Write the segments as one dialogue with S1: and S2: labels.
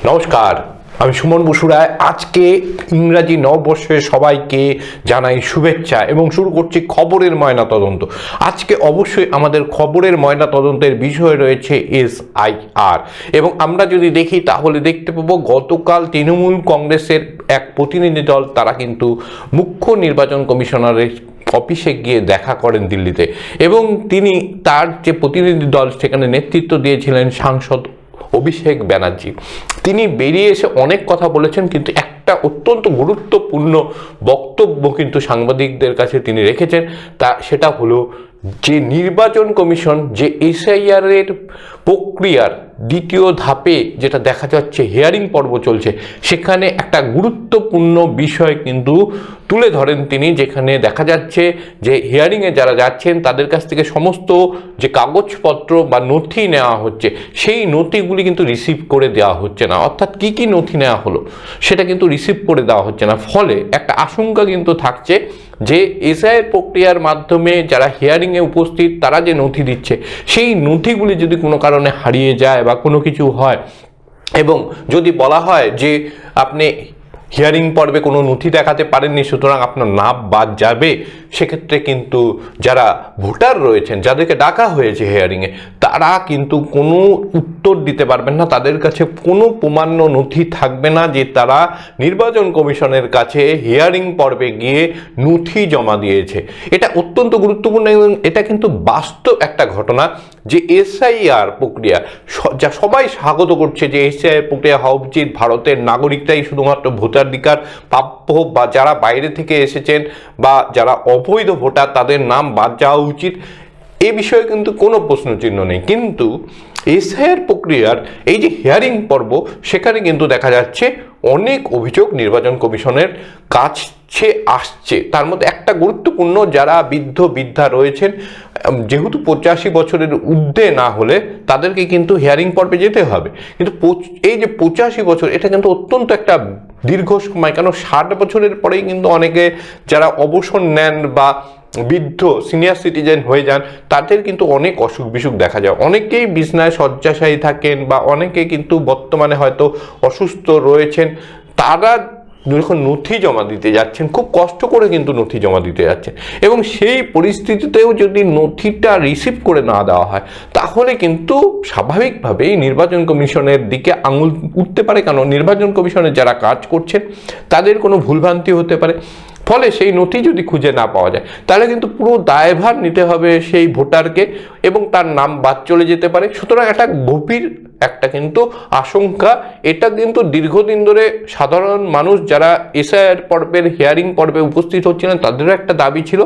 S1: নমস্কার, আমি সুমন বসু রায়। আজকে ইংরাজি নববর্ষে সবাইকে জানাই শুভেচ্ছা এবং শুরু করছি খবরের ময়নাতদন্ত। আজকে অবশ্যই আমাদের খবরের ময়নাতদন্তের বিষয় রয়েছে SIR, এবং আমরা যদি দেখি তাহলে দেখতে পাবো গতকাল তৃণমূল কংগ্রেসের এক প্রতিনিধি দল তারা কিন্তু মুখ্য নির্বাচন কমিশনারের অফিসে গিয়ে দেখা করেন দিল্লিতে, এবং তিনি তার যে প্রতিনিধি দল সেখানে নেতৃত্ব দিয়েছিলেন সাংসদ অভিষেক ব্যানার্জি। তিনি বেরিয়ে এসে অনেক কথা বলেছেন, কিন্তু একটা অত্যন্ত গুরুত্বপূর্ণ বক্তব্য কিন্তু সাংবাদিকদের কাছে তিনি রেখেছেন। সেটা হলো যে নির্বাচন কমিশন যে SIR এর প্রক্রিয়ার দ্বিতীয় ধাপে যেটা দেখা যাচ্ছে হিয়ারিং পর্ব চলছে, সেখানে একটা গুরুত্বপূর্ণ বিষয় কিন্তু তুলে ধরেন তিনি, যেখানে দেখা যাচ্ছে যে হিয়ারিংয়ে যারা যাচ্ছেন তাদের কাছ থেকে সমস্ত যে কাগজপত্র বা নথি নেওয়া হচ্ছে সেই নথিগুলি কিন্তু রিসিভ করে দেওয়া হচ্ছে না। অর্থাৎ কি কি নথি নেওয়া হলো সেটা কিন্তু রিসিভ করে দেওয়া হচ্ছে না। ফলে একটা আশঙ্কা কিন্তু থাকছে যে SIR প্রক্রিয়ার মাধ্যমে যারা হিয়ারিংয়ে উপস্থিত তারা যে নথি দিচ্ছে সেই নথিগুলি যদি কোনো কারণে হারিয়ে যায় বা কোনো কিছু হয়, এবং যদি বলা হয় যে আপনি হিয়ারিং পর্বে কোনো নথি দেখাতে পারেননি সুতরাং আপনার নাম বাদ যাবে, সেক্ষেত্রে কিন্তু যারা ভোটার রয়েছেন যাদেরকে ডাকা হয়েছে হিয়ারিংয়ে তারা কিন্তু কোনো উত্তর দিতে পারবেন না। তাদের কাছে কোনো প্রমাণ্য নথি থাকবে না যে তারা নির্বাচন কমিশনের কাছে হিয়ারিং পর্বে গিয়ে নথি জমা দিয়েছে। এটা অত্যন্ত গুরুত্বপূর্ণ এবং এটা কিন্তু বাস্তব একটা ঘটনা যে SIR প্রক্রিয়া যা সবাই স্বাগত করছে, যে SIR প্রক্রিয়া হওয়া উচিত, ভারতের নাগরিকরাই শুধুমাত্র ভোটাধিকার প্রাপ্য, বা যারা বাইরে থেকে এসেছেন বা যারা অবৈধ ভোটার তাদের নাম বাদ যাওয়া উচিত, এ বিষয়ে কিন্তু কোনো প্রশ্নচিহ্ন নেই। কিন্তু SIR প্রক্রিয়ার এই যে হিয়ারিং পর্ব, সেখানে কিন্তু দেখা যাচ্ছে অনেক অভিযোগ নির্বাচন কমিশনের কাছে আসছে। তার মধ্যে একটা গুরুত্বপূর্ণ, যারা বৃদ্ধ বৃদ্ধা রয়েছেন, যেহেতু 85 বছরের ঊর্ধ্বে না হলে তাদেরকে কিন্তু হিয়ারিং পর্বে যেতে হবে। কিন্তু এই যে 85 বছর, এটা কিন্তু অত্যন্ত একটা দীর্ঘ সময়, কেন 60 বছরের পরেই কিন্তু অনেকে যারা অবসর নেন বা বৃদ্ধ সিনিয়র সিটিজেন হয়ে যান তাদের কিন্তু অনেক অসুখ বিসুখ দেখা যায়। অনেকেই বিছনায় শয্যাশায়ী থাকেন বা অনেকে কিন্তু বর্তমানে হয়তো অসুস্থ রয়েছেন। তারা যখন নথি জমা দিতে যাচ্ছেন খুব কষ্ট করে কিন্তু নথি জমা দিতে যাচ্ছেন, এবং সেই পরিস্থিতিতেও যদি নথিটা রিসিভ করে না দেওয়া হয় তাহলে কিন্তু স্বাভাবিকভাবেই নির্বাচন কমিশনের দিকে আঙুল উঠতে পারে। কেন, নির্বাচন কমিশনের যারা কাজ করছেন তাদের কোনো ভুলভ্রান্তি হতে পারে। ফলে সেই নথি যদি খুঁজে না পাওয়া যায় তাহলে কিন্তু পুরো দায়ভার নিতে হবে সেই ভোটারকে, এবং তার নাম বাদ চলে যেতে পারে। সুতরাং একটা গভীর একটা কিন্তু আশঙ্কা, এটা কিন্তু দীর্ঘদিন ধরে সাধারণ মানুষ যারা SIR পর্বের হিয়ারিং পর্বে উপস্থিত হচ্ছিলেন তাদেরও একটা দাবি ছিল,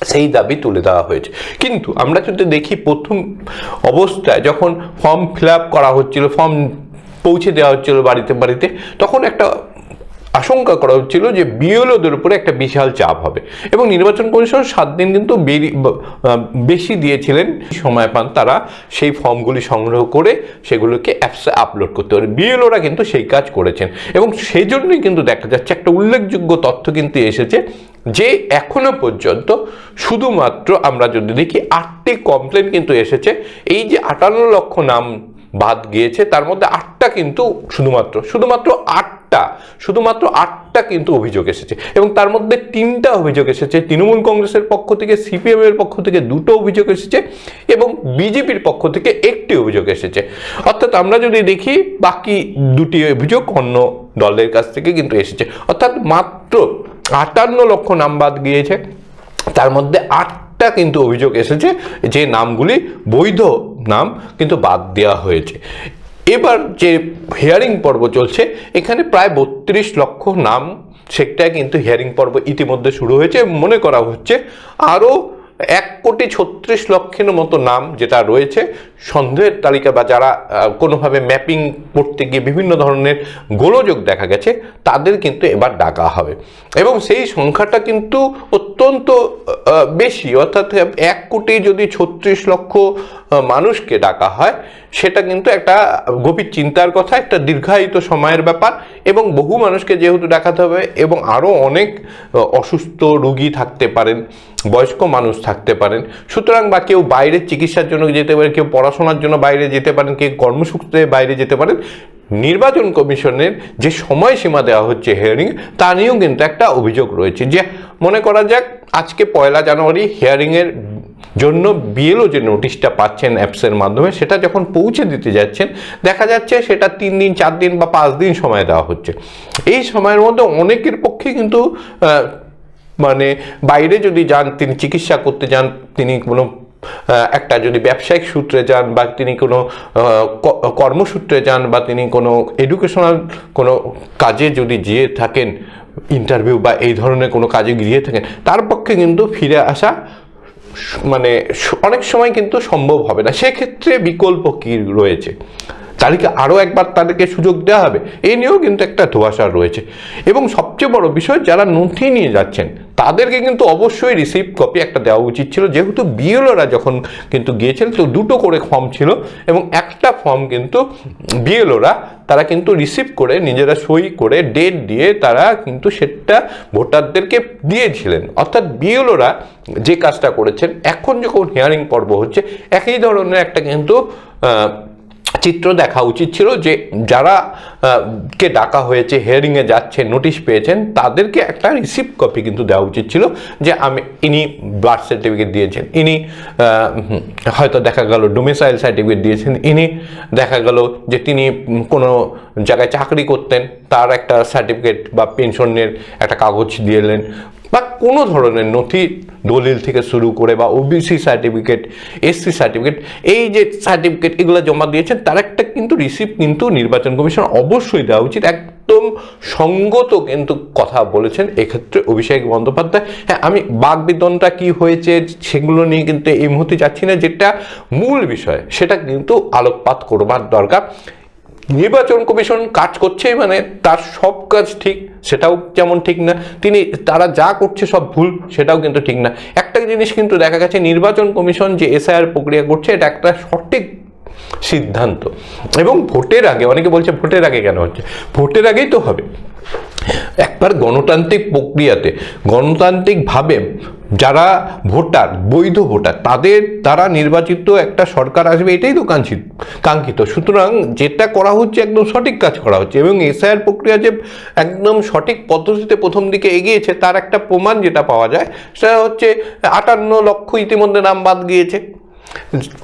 S1: সেই দাবি তুলে দেওয়া হয়েছে। কিন্তু আমরা যদি দেখি প্রথম অবস্থায় যখন ফর্ম ফিল আপ করা হচ্ছিল, ফর্ম পৌঁছে দেওয়া হচ্ছিল বাড়িতে বাড়িতে, তখন একটা আশঙ্কা করা হচ্ছিল যে BLOদের উপরে একটা বিশাল চাপ হবে, এবং নির্বাচন কমিশন 7 দিন কিন্তু বেশি দিয়েছিলেন সময় পান তারা সেই ফর্মগুলি সংগ্রহ করে সেগুলোকে অ্যাপসে আপলোড করতে পারে। BLOরা কিন্তু সেই কাজ করেছেন, এবং সেই জন্যই কিন্তু দেখা যাচ্ছে একটা উল্লেখযোগ্য তথ্য কিন্তু এসেছে যে এখনো পর্যন্ত শুধুমাত্র আমরা যদি দেখি 8টি কমপ্লেন কিন্তু এসেছে। এই যে 58 লক্ষ নাম বাদ গিয়েছে তার মধ্যে 8টা কিন্তু শুধুমাত্র 8টা কিন্তু অভিযোগ এসেছে, এবং তার মধ্যে 3টা অভিযোগ এসেছে তৃণমূল কংগ্রেসের পক্ষ থেকে, CPM এর পক্ষ থেকে 2টো অভিযোগ এসেছে, এবং বিজেপির পক্ষ থেকে 1টি অভিযোগ এসেছে। অর্থাৎ আমরা যদি দেখি বাকি 2টি অভিযোগ অন্য দলের কাছ থেকে কিন্তু এসেছে। অর্থাৎ মাত্র 58 লক্ষ নাম বাদ গিয়েছে, তার মধ্যে 8টা কিন্তু অভিযোগ এসেছে যে নামগুলি বৈধ নাম কিন্তু বাদ দেওয়া হয়েছে। এবার যে হিয়ারিং পর্ব চলছে এখানে প্রায় 32 লক্ষ নাম, সেটা কিন্তু হিয়ারিং পর্ব ইতিমধ্যে শুরু হয়েছে। মনে করা হচ্ছে আরও 1,36,00,000 মতো নাম যেটা রয়েছে সন্দেহের তালিকা, বা যারা কোনোভাবে ম্যাপিং করতে গিয়ে বিভিন্ন ধরনের গোলযোগ দেখা গেছে তাদের কিন্তু এবার ডাকা হবে, এবং সেই সংখ্যাটা কিন্তু অত্যন্ত বেশি। অর্থাৎ 1,36,00,000 যদি মানুষকে ডাকা হয় সেটা কিন্তু একটা গভীর চিন্তার কথা, একটা দীর্ঘায়িত সময়ের ব্যাপার, এবং বহু মানুষকে যেহেতু দেখাতে হবে, এবং আরও অনেক অসুস্থ রোগী থাকতে পারেন, বয়স্ক মানুষ থাকতে পারেন। সুতরাং বা কেউ বাইরে চিকিৎসার জন্য যেতে পারে, কেউ পড়াশোনার জন্য বাইরে যেতে পারেন, কেউ কর্মসূত্রে বাইরে যেতে পারেন। নির্বাচন কমিশনের যে সময়সীমা দেওয়া হচ্ছে হিয়ারিং, তা নিয়েও কিন্তু একটা অভিযোগ রয়েছে। যে মনে করা যাক আজকে 1 জানুয়ারি হিয়ারিংয়ের জন্য বিএলও যে নোটিশটা পাচ্ছেন অ্যাপসের মাধ্যমে, সেটা যখন পৌঁছে দিতে যাচ্ছেন দেখা যাচ্ছে সেটা 3 দিন 4 দিন বা 5 দিন সময় দেওয়া হচ্ছে। এই সময়ের মধ্যে অনেকের পক্ষে কিন্তু মানে বাইরে যদি যান, তিনি চিকিৎসা করতে যান, তিনি কোনো একটা যদি ব্যবসায়িক সূত্রে যান, বা তিনি কোনো কর্মসূত্রে যান, বা তিনি কোনো এডুকেশনাল কোনো কাজে যদি গিয়ে থাকেন, ইন্টারভিউ বা এই ধরনের কোনো কাজে গিয়ে থাকেন, তার পক্ষে কিন্তু ফিরে আসা মানে অনেক সময় কিন্তু সম্ভব হবে না। সেক্ষেত্রে বিকল্প কী রয়েছে, তাদেরকে আরও একবার তাদেরকে সুযোগ দেওয়া হবে, এই নিয়েও কিন্তু একটা ধোঁয়াশা রয়েছে। এবং সবচেয়ে বড় বিষয়, যারা নথি নিয়ে যাচ্ছেন তাদেরকে কিন্তু অবশ্যই রিসিপ্ট কপি একটা দেওয়া উচিত ছিল। যেহেতু বিএলওরা যখন কিন্তু গিয়েছিলেন তো 2টো করে ফর্ম ছিল, এবং একটা ফর্ম কিন্তু বিএলওরা তারা কিন্তু রিসিভ করে নিজেরা সই করে ডেট দিয়ে তারা কিন্তু সেটা ভোটারদেরকে দিয়েছিলেন। অর্থাৎ বিএলওরা যে কাজটা করেছেন, এখন যখন হিয়ারিং পর্ব হচ্ছে একই ধরনের একটা কিন্তু চিত্র দেখা উচিত ছিল, যে যারা কে ডাকা হয়েছে, হিয়ারিংয়ে যাচ্ছে, নোটিশ পেয়েছেন, তাদেরকে একটা রিসিপ্ট কপি কিন্তু দেওয়া উচিত ছিল, যে ইনি বার্থ সার্টিফিকেট দিয়েছেন, ইনি হয়তো দেখা গেল ডোমিসাইল সার্টিফিকেট দিয়েছেন, ইনি দেখা গেল যে তিনি কোনো জায়গায় চাকরি করতেন, তার একটা সার্টিফিকেট বা পেনশনের একটা কাগজ দিয়েলেন, বা কোনো ধরনের নথি, দলিল থেকে শুরু করে, বা ওবিসি সার্টিফিকেট, এসসি সার্টিফিকেট, এই যে সার্টিফিকেট এগুলো জমা দিয়েছেন, তার একটা কিন্তু রিসিপ্ট কিন্তু নির্বাচন কমিশন অবশ্যই দেওয়া উচিত। একদম সঙ্গত কিন্তু কথা বলেছেন এক্ষেত্রে অভিষেক বন্দ্যোপাধ্যায়। হ্যাঁ, আমি বাকবিতণ্ডা কি হয়েছে সেগুলো নিয়ে কিন্তু এই মুহূর্তে যাচ্ছি না, যেটা মূল বিষয় সেটা কিন্তু আলোকপাত করবার দরকার। নির্বাচন কমিশন কাজ করছে, মানে তার সব কাজ ঠিক সেটাও যেমন ঠিক না, তারা যা করছে সব ভুল সেটাও কিন্তু ঠিক না। একটা জিনিস কিন্তু দেখা গেছে, নির্বাচন কমিশন যে এসআইআর প্রক্রিয়া করছে এটা একটা সঠিক সিদ্ধান্ত। এবং ভোটের আগে, অনেকে বলছে ভোটের আগে কেন হচ্ছে, ভোটের আগেই তো হবে। একবার গণতান্ত্রিক প্রক্রিয়াতে গণতান্ত্রিকভাবে যারা ভোটার, বৈধ ভোটার, তাদের দ্বারা নির্বাচিত একটা সরকার আসবে, এটাই তো কাঙ্ক্ষিত। সুতরাং যেটা করা হচ্ছে একদম সঠিক কাজ করা হচ্ছে। এবং এসআইআর প্রক্রিয়া যে একদম সঠিক পদ্ধতিতে প্রথম দিকে এগিয়েছে, তার একটা প্রমাণ যেটা পাওয়া যায় সেটা হচ্ছে 58 লক্ষ ইতিমধ্যে নাম বাদ গিয়েছে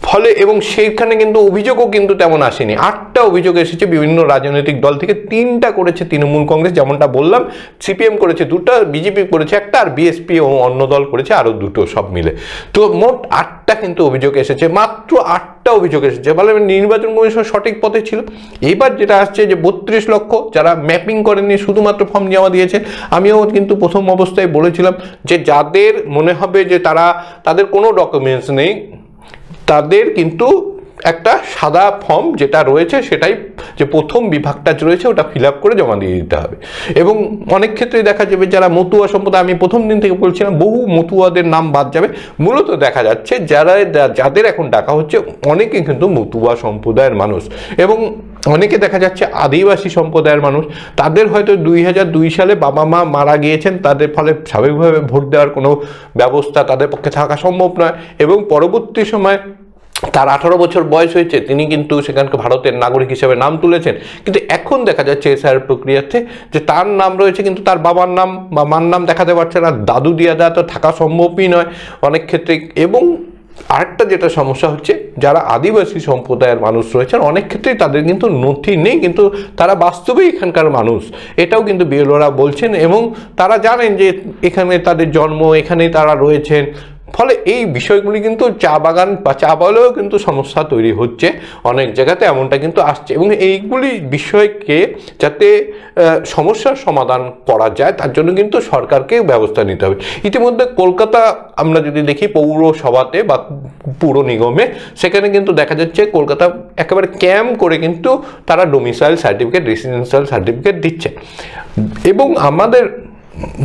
S1: ফলে, এবং সেইখানে কিন্তু অভিযোগও কিন্তু তেমন আসেনি। 8টা অভিযোগ এসেছে বিভিন্ন রাজনৈতিক দল থেকে, 3টা করেছে তৃণমূল কংগ্রেস, যেমনটা বললাম, সিপিএম করেছে 2টা, বিজেপি করেছে 1টা, আর বিএসপি ও অন্য দল করেছে আরও 2টো, সব মিলে তো মোট 8টা কিন্তু অভিযোগ এসেছে, মাত্র 8টা অভিযোগ এসেছে। বলে নির্বাচন কমিশন সঠিক পথে ছিল। এবার যেটা আসছে যে 32 লক্ষ যারা ম্যাপিং করেননি, শুধুমাত্র ফর্ম জমা দিয়েছে। আমিও কিন্তু প্রথম অবস্থায় বলেছিলাম যে যাদের মনে হবে যে তাদের কোনো ডকুমেন্টস নেই, তাদের কিন্তু একটা সাদা ফর্ম যেটা রয়েছে সেটাই, যে প্রথম বিভাগটা রয়েছে ওটা ফিল আপ করে জমা দিয়ে দিতে হবে। এবং অনেক ক্ষেত্রে দেখা যাবে যারা মতুয়া সম্প্রদায়, আমি প্রথম দিন থেকে বলছিলাম বহু মতুয়াদের নাম বাদ যাবে। মূলত দেখা যাচ্ছে যাদের এখন ডাকা হচ্ছে অনেকে কিন্তু মতুয়া সম্প্রদায়ের মানুষ, এবং অনেকে দেখা যাচ্ছে আদিবাসী সম্প্রদায়ের মানুষ। তাদের হয়তো 2002 সালে বাবা মা মারা গিয়েছেন, তাদের ফলে স্বাভাবিকভাবে ভোট দেওয়ার কোনো ব্যবস্থা তাদের পক্ষে থাকা সম্ভব নয়। এবং পরবর্তী সময় তার 18 বছর বয়স হয়েছে, তিনি কিন্তু সেখানকার ভারতের নাগরিক হিসেবে নাম তুলেছেন। কিন্তু এখন দেখা যাচ্ছে এসআইআর প্রক্রিয়াতে যে তার নাম রয়েছে কিন্তু তার বাবার নাম বা মার নাম দেখাতে পারছে না, দাদু দিয়া দেওয়া তো থাকা সম্ভবই নয় অনেক ক্ষেত্রে। এবং আরেকটা যেটা সমস্যা হচ্ছে, যারা আদিবাসী সম্প্রদায়ের মানুষ রয়েছেন অনেক ক্ষেত্রেই তাদের কিন্তু নথি নেই, কিন্তু তারা বাস্তবেই এখানকার মানুষ, এটাও কিন্তু বিএলওরা বলছেন। এবং তারা জানেন যে এখানে তাদের জন্ম, এখানেই তারা রয়েছেন। ফলে এই বিষয়গুলি কিন্তু চা বাগান বা চা বাগানেও কিন্তু সমস্যা তৈরি হচ্ছে অনেক জায়গাতে, এমনটা কিন্তু আসছে। এবং এইগুলি বিষয়কে যাতে সমস্যার সমাধান করা যায় তার জন্য কিন্তু সরকারকে ব্যবস্থা নিতে হবে। ইতিমধ্যে কলকাতা আমরা যদি দেখি পৌরসভাতে বা পুর নিগমে, সেখানে কিন্তু দেখা যাচ্ছে কলকাতা একেবারে ক্যাম্প করে কিন্তু তারা ডোমিসাইল সার্টিফিকেট, রেসিডেন্সিয়াল সার্টিফিকেট দিচ্ছে। এবং আমাদের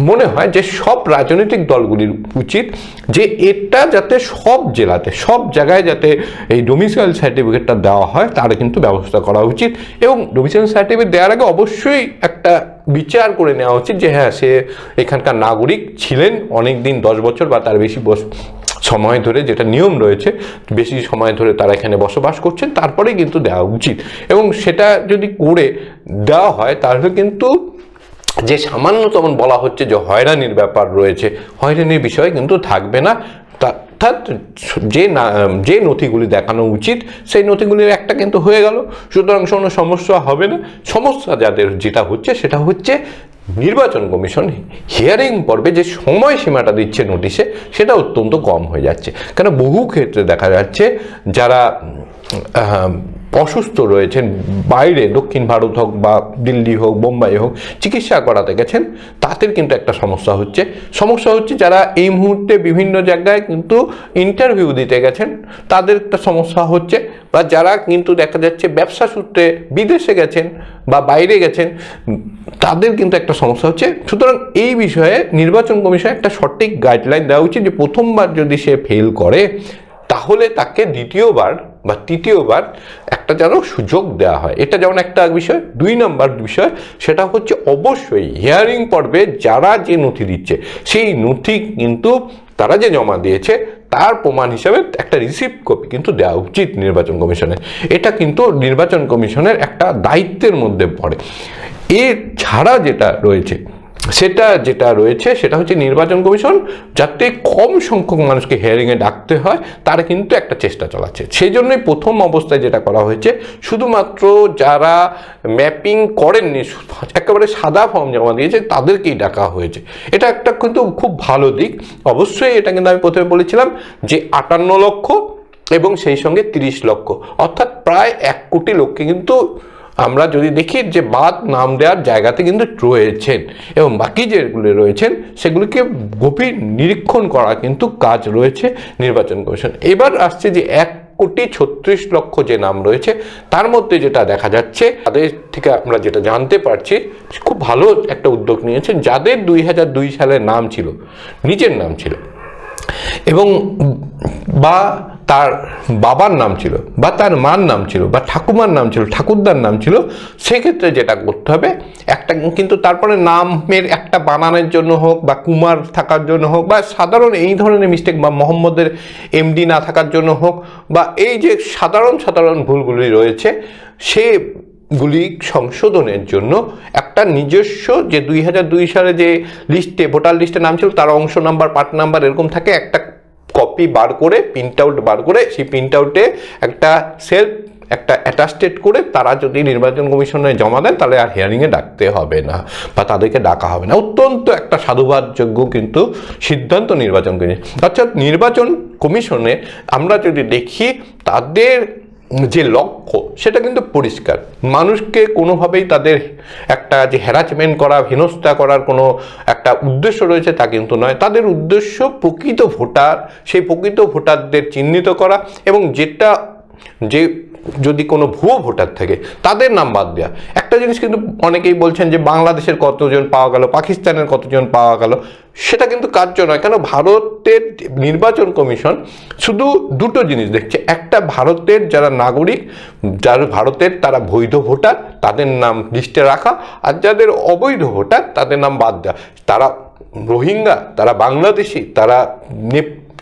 S1: মনে হয় যে সব রাজনৈতিক দলগুলির উচিত যে এটা যাতে সব জেলাতে, সব জায়গায় যাতে এই ডোমিসাইল সার্টিফিকেটটা দেওয়া হয় তার কিন্তু ব্যবস্থা করা উচিত। এবং ডোমিসাইল সার্টিফিকেট দেওয়ার আগে অবশ্যই একটা বিচার করে নেওয়া উচিত যে হ্যাঁ, সে এখানকার নাগরিক ছিলেন অনেক দিন, 10 বছর বা তার বেশি সময় ধরে, যেটা নিয়ম রয়েছে, বেশি সময় ধরে তারা এখানে বসবাস করছেন, তারপরেই কিন্তু দেওয়া উচিত। এবং সেটা যদি করে দেওয়া হয় তাহলে কিন্তু যে সামান্যতম বলা হচ্ছে যে হয়রানির ব্যাপার রয়েছে, হয়রানির বিষয় কিন্তু থাকবে না। অর্থাৎ যে নথিগুলি দেখানো উচিত সেই নথিগুলির একটা কিন্তু হয়ে গেল, সুতরাং কোনো সমস্যা হবে না। সমস্যা যাদের যেটা হচ্ছে সেটা হচ্ছে নির্বাচন কমিশন হিয়ারিং পর্বে যে সময়সীমাটা দিচ্ছে নোটিশে, সেটা অত্যন্ত কম হয়ে যাচ্ছে। কেন বহু ক্ষেত্রে দেখা যাচ্ছে যারা অসুস্থ রয়েছেন, বাইরে দক্ষিণ ভারত হোক বা দিল্লি হোক বোম্বাই হোক চিকিৎসা করাতে গেছেন, তাদের কিন্তু একটা সমস্যা হচ্ছে যারা এই মুহূর্তে বিভিন্ন জায়গায় কিন্তু ইন্টারভিউ দিতে গেছেন, তাদের একটা সমস্যা হচ্ছে, বা যারা কিন্তু দেখা যাচ্ছে ব্যবসা সূত্রে বিদেশে গেছেন বা বাইরে গেছেন, তাদের কিন্তু একটা সমস্যা হচ্ছে। সুতরাং এই বিষয়ে নির্বাচন কমিশন একটা সঠিক গাইডলাইন দেওয়া উচিত যে প্রথমবার যদি সে ফেল করে তাহলে তাকে দ্বিতীয়বার বা তৃতীয়বার একটা যেন সুযোগ দেওয়া হয়। এটা যেমন একটা বিষয়। 2 নম্বর বিষয় সেটা হচ্ছে অবশ্যই হিয়ারিং পর্বে যারা যে নথি দিচ্ছে সেই নথি কিন্তু তারা যে জমা দিয়েছে তার প্রমাণ হিসাবে একটা রিসিপ্ট কপি কিন্তু দেওয়া উচিত নির্বাচন কমিশনের। এটা কিন্তু নির্বাচন কমিশনের একটা দায়িত্বের মধ্যে পড়ে। এর ছাড়া যেটা রয়েছে সেটা হচ্ছে নির্বাচন কমিশন যাতে কম সংখ্যক মানুষকে হিয়ারিংয়ে ডাকতে হয় তার কিন্তু একটা চেষ্টা চালাচ্ছে। সেই জন্যই প্রথম অবস্থায় যেটা করা হয়েছে, শুধুমাত্র যারা ম্যাপিং করেননি, একেবারে সাদা ফর্ম জমা দিয়েছে তাদেরকেই ডাকা হয়েছে। এটা একটা কিন্তু খুব ভালো দিক। অবশ্যই এটা কিন্তু আমি প্রথমে বলেছিলাম যে 58 লক্ষ এবং সেই সঙ্গে 30 লক্ষ, অর্থাৎ প্রায় 1 কোটি লোককে কিন্তু আমরা যদি দেখি যে বাদ নাম দেওয়ার জায়গাতে কিন্তু রয়েছেন, এবং বাকি যেগুলো রয়েছেন সেগুলিকে গভীর নিরীক্ষণ করা কিন্তু কাজ রয়েছে নির্বাচন কমিশন। এবার আসছে যে 1,36,00,000 যে নাম রয়েছে, তার মধ্যে যেটা দেখা যাচ্ছে তাদের থেকে আমরা যেটা জানতে পারছি, খুব ভালো একটা উদ্যোগ নিয়েছেন। যাদের 2002 সালে নাম ছিল, নিজের নাম ছিল, এবং বা তার বাবার নাম ছিল বা তার মার নাম ছিল বা ঠাকুমার নাম ছিল, ঠাকুরদার নাম ছিল, সেক্ষেত্রে যেটা করতে হবে একটা কিন্তু তারপরে নামের একটা বানানের জন্য হোক বা কুমার থাকার জন্য হোক বা সাধারণ এই ধরনের মিস্টেক বা মোহাম্মদের এমডি না থাকার জন্য হোক বা এই যে সাধারণ ভুলগুলি রয়েছে সেগুলি সংশোধনের জন্য একটা নিজস্ব যে 2002 সালে যে লিস্টে ভোটার লিস্টে নাম ছিল তার অংশ নাম্বার, পার্ট নাম্বার এরকম থাকে, একটা কপি বার করে প্রিন্ট আউট বার করে সেই প্রিন্ট আউটে একটা সেলফ একটা অ্যাটাস্টেড করে তারা যদি নির্বাচন কমিশনে জমা দেন তাহলে আর হিয়ারিংয়ে ডাকতে হবে না বা তাদেরকে ডাকা হবে না। অত্যন্ত একটা সাধুবাদযোগ্য কিন্তু সিদ্ধান্ত নির্বাচন কমিশন। অর্থাৎ নির্বাচন কমিশনে আমরা যদি দেখি তাদের যে লক্ষ্য সেটা কিন্তু পরিষ্কার, মানুষকে কোনোভাবেই তাদের একটা যে হ্যারাসমেন্ট করা, হেনস্থা করার কোনো একটা উদ্দেশ্য রয়েছে তা কিন্তু নয়। তাদের উদ্দেশ্য প্রকৃত ভোটার, সেই প্রকৃত ভোটারদের চিহ্নিত করা, এবং যেটা যে যদি কোনো ভুয়ো ভোটার থাকে তাদের নাম বাদ দেওয়া। একটা জিনিস কিন্তু অনেকেই বলছেন যে বাংলাদেশের কতজন পাওয়া গেল, পাকিস্তানের কতজন পাওয়া গেল, সেটা কিন্তু কার্য নয়। কেন ভারতের নির্বাচন কমিশন শুধু দুটো জিনিস দেখছে, একটা ভারতের যারা নাগরিক, যারা ভারতের তারা বৈধ ভোটার তাদের নাম লিস্টে রাখা, আর যাদের অবৈধ ভোটার তাদের নাম বাদ দেওয়া। তারা রোহিঙ্গা, তারা বাংলাদেশি, তারা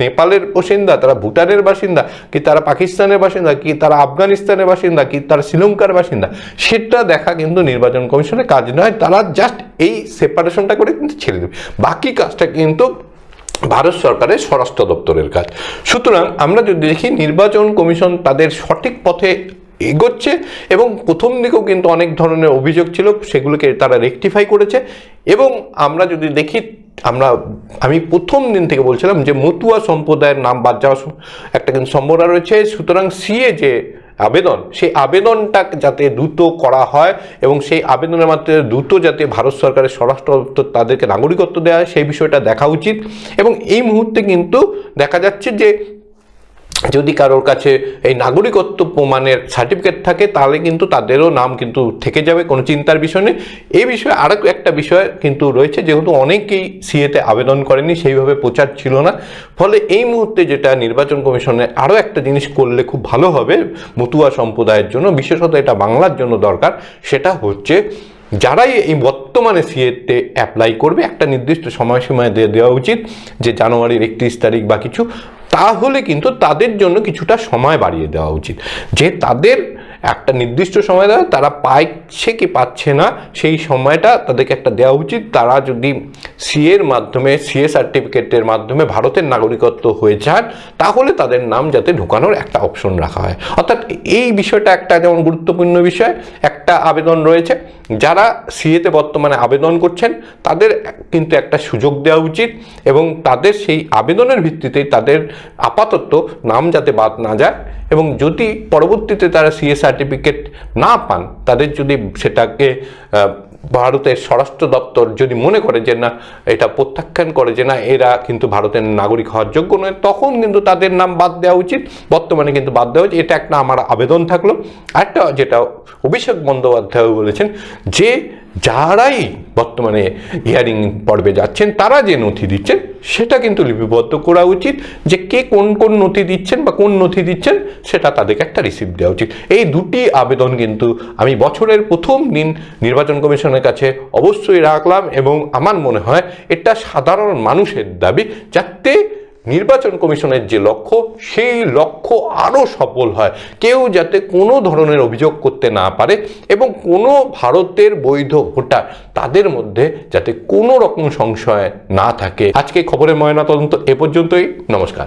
S1: নেপালের বাসিন্দা, তারা ভুটানের বাসিন্দা, কি তারা পাকিস্তানের বাসিন্দা, কি তারা আফগানিস্তানের বাসিন্দা, কি তারা শ্রীলঙ্কার বাসিন্দা, সেটা দেখা কিন্তু নির্বাচন কমিশনের কাজ নয়। তারা জাস্ট এই সেপারেশনটা করে কিন্তু ছেড়ে দেবে, বাকি কাজটা কিন্তু ভারত সরকারের স্বরাষ্ট্র দপ্তরের কাজ। সুতরাং আমরা যদি দেখি নির্বাচন কমিশন তাদের সঠিক পথে এগোচ্ছে, এবং প্রথম দিকেও কিন্তু অনেক ধরনের অভিযোগ ছিল, সেগুলোকে তারা রেকটিফাই করেছে। এবং আমরা যদি দেখি, আমি প্রথম দিন থেকে বলছিলাম যে মতুয়া সম্প্রদায়ের নাম বাদ যাওয়ার একটা কিন্তু সম্ভাবনা রয়েছে। সুতরাং সিএ যে আবেদন, সেই আবেদনটা যাতে দ্রুত করা হয় এবং সেই আবেদনের মাধ্যমে দ্রুত যাতে ভারত সরকারের স্বরাষ্ট্র দপ্তর তাদেরকে নাগরিকত্ব দেওয়া হয় সেই বিষয়টা দেখা উচিত। এবং এই মুহূর্তে কিন্তু দেখা যাচ্ছে যে যদি কারোর কাছে এই নাগরিকত্ব প্রমাণের সার্টিফিকেট থাকে তাহলে কিন্তু তাদেরও নাম কিন্তু থেকে যাবে, কোনো চিন্তার বিষয় নেই। এই বিষয়ে আরও একটা বিষয় কিন্তু রয়েছে, যেহেতু অনেকেই সিএতে আবেদন করেনি, সেইভাবে প্রচার ছিল না, ফলে এই মুহূর্তে যেটা নির্বাচন কমিশনের আরও একটা জিনিস করলে খুব ভালো হবে মতুয়া সম্প্রদায়ের জন্য, বিশেষত এটা বাংলার জন্য দরকার, সেটা হচ্ছে যারাই এই বর্তমানে সিএতে অ্যাপ্লাই করবে একটা নির্দিষ্ট সময়সীমায় দেওয়া উচিত, যে জানুয়ারির 31 তারিখ বা কিছু, তাহলে কিন্তু তাদের জন্য কিছুটা সময় বাড়িয়ে দেওয়া উচিত, যে তাদের একটা নির্দিষ্ট সময় দেওয়া, তারা পাচ্ছে কি পাচ্ছে না সেই সময়টা তাদেরকে একটা দেওয়া উচিত। তারা যদি সিএর মাধ্যমে, সিএ সার্টিফিকেটের মাধ্যমে ভারতের নাগরিকত্ব হয়ে যান, তাহলে তাদের নাম যাতে ঢোকানোর একটা অপশন রাখা হয়। অর্থাৎ এই বিষয়টা একটা যেমন গুরুত্বপূর্ণ বিষয়, একটা আবেদন রয়েছে, যারা সিএতে বর্তমানে আবেদন করছেন তাদের কিন্তু একটা সুযোগ দেওয়া উচিত, এবং তাদের সেই আবেদনের ভিত্তিতেই তাদের আপাতত নাম যাতে বাদ না যায়, এবং যদি পরবর্তীতে তারা সিএ সার্টিফিকেট না পান, তাদের যদি সেটাকে ভারতের স্বরাষ্ট্র দপ্তর যদি মনে করে যে না, এটা প্রত্যাখ্যান করে যে না, এরা কিন্তু ভারতের নাগরিক হওয়ার যোগ্য নয়, তখন কিন্তু তাদের নাম বাদ দেওয়া উচিত। বর্তমানে কিন্তু বাদ দেওয়া উচিত, এটা একটা আমার আবেদন থাকলো। আরেকটা যেটা অভিষেক বন্দ্যোপাধ্যায় বলেছেন, যে যারাই বর্তমানে হিয়ারিং পর্বে যাচ্ছেন তারা যে নথি দিচ্ছেন সেটা কিন্তু লিপিবদ্ধ করা উচিত, যে কে কোন কোন নথি দিচ্ছেন বা কোন নথি দিচ্ছেন সেটা তাদেরকে একটা রিসিপ্ট দেওয়া উচিত। এই দুটি আবেদন কিন্তু আমি বছরের প্রথম দিন নির্বাচন কমিশনের কাছে অবশ্যই রাখলাম, এবং আমার মনে হয় এটা সাধারণ মানুষের দাবি, যাতে নির্বাচন কমিশনের যে লক্ষ্য সেই লক্ষ্য আরও সফল হয়, কেউ যাতে কোনো ধরনের অভিযোগ করতে না পারে, এবং কোনো ভারতের বৈধ ভোটার তাদের মধ্যে যাতে কোনো রকম সংশয় না থাকে। আজকে খবরের ময়নাতদন্ত এ পর্যন্তই। নমস্কার।